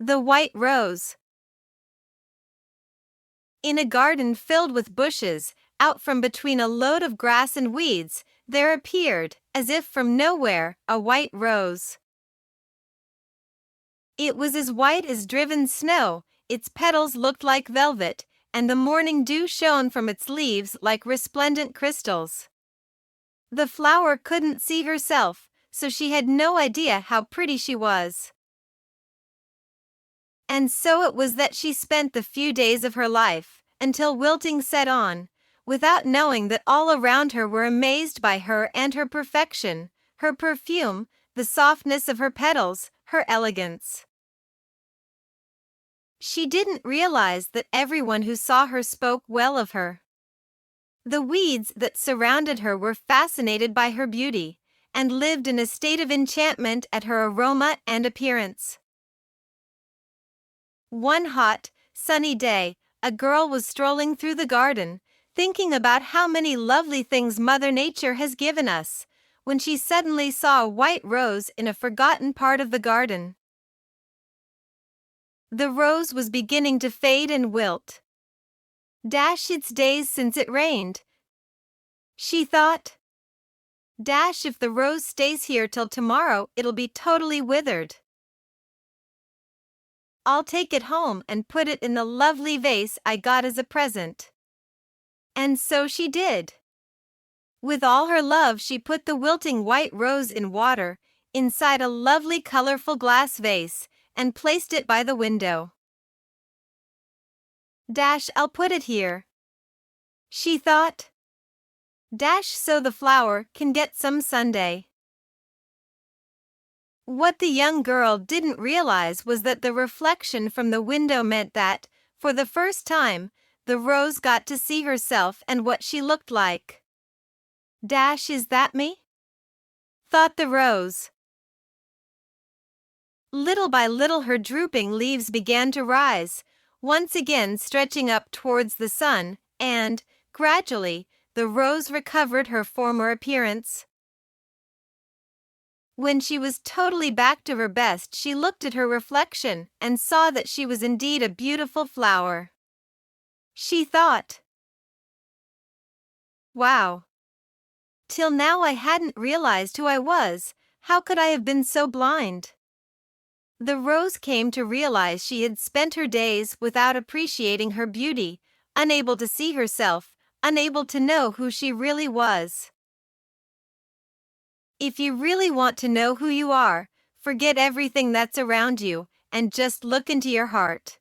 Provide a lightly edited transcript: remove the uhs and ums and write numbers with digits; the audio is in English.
The white rose. In a garden filled with bushes, out from between a load of grass and weeds, there appeared, as if from nowhere, a white rose. It was as white as driven snow, its petals looked like velvet, and the morning dew shone from its leaves like resplendent crystals. The flower couldn't see herself, so she had no idea how pretty she was. And so it was that she spent the few days of her life, until wilting set on, without knowing that all around her were amazed by her and her perfection, her perfume, the softness of her petals, her elegance. She didn't realize that everyone who saw her spoke well of her. The weeds that surrounded her were fascinated by her beauty, and lived in a state of enchantment at her aroma and appearance. One hot, sunny day, a girl was strolling through the garden, thinking about how many lovely things Mother Nature has given us, when she suddenly saw a white rose in a forgotten part of the garden. The rose was beginning to fade and wilt. It's days since it rained, she thought. If the rose stays here till tomorrow, it'll be totally withered. I'll take it home and put it in the lovely vase I got as a present. And so she did. With all her love, she put the wilting white rose in water, inside a lovely colorful glass vase, and placed it by the window. I'll put it here, she thought. So the flower can get some sunday. What the young girl didn't realize was that the reflection from the window meant that, for the first time, the rose got to see herself and what she looked like. Is that me? Thought the rose. Little by little her drooping leaves began to rise, once again stretching up towards the sun, and, gradually, the rose recovered her former appearance. When she was totally back to her best, she looked at her reflection and saw that she was indeed a beautiful flower. She thought, "Wow. Till now I hadn't realized who I was. How could I have been so blind?" The rose came to realize she had spent her days without appreciating her beauty, unable to see herself, unable to know who she really was. If you really want to know who you are, forget everything that's around you, and just look into your heart.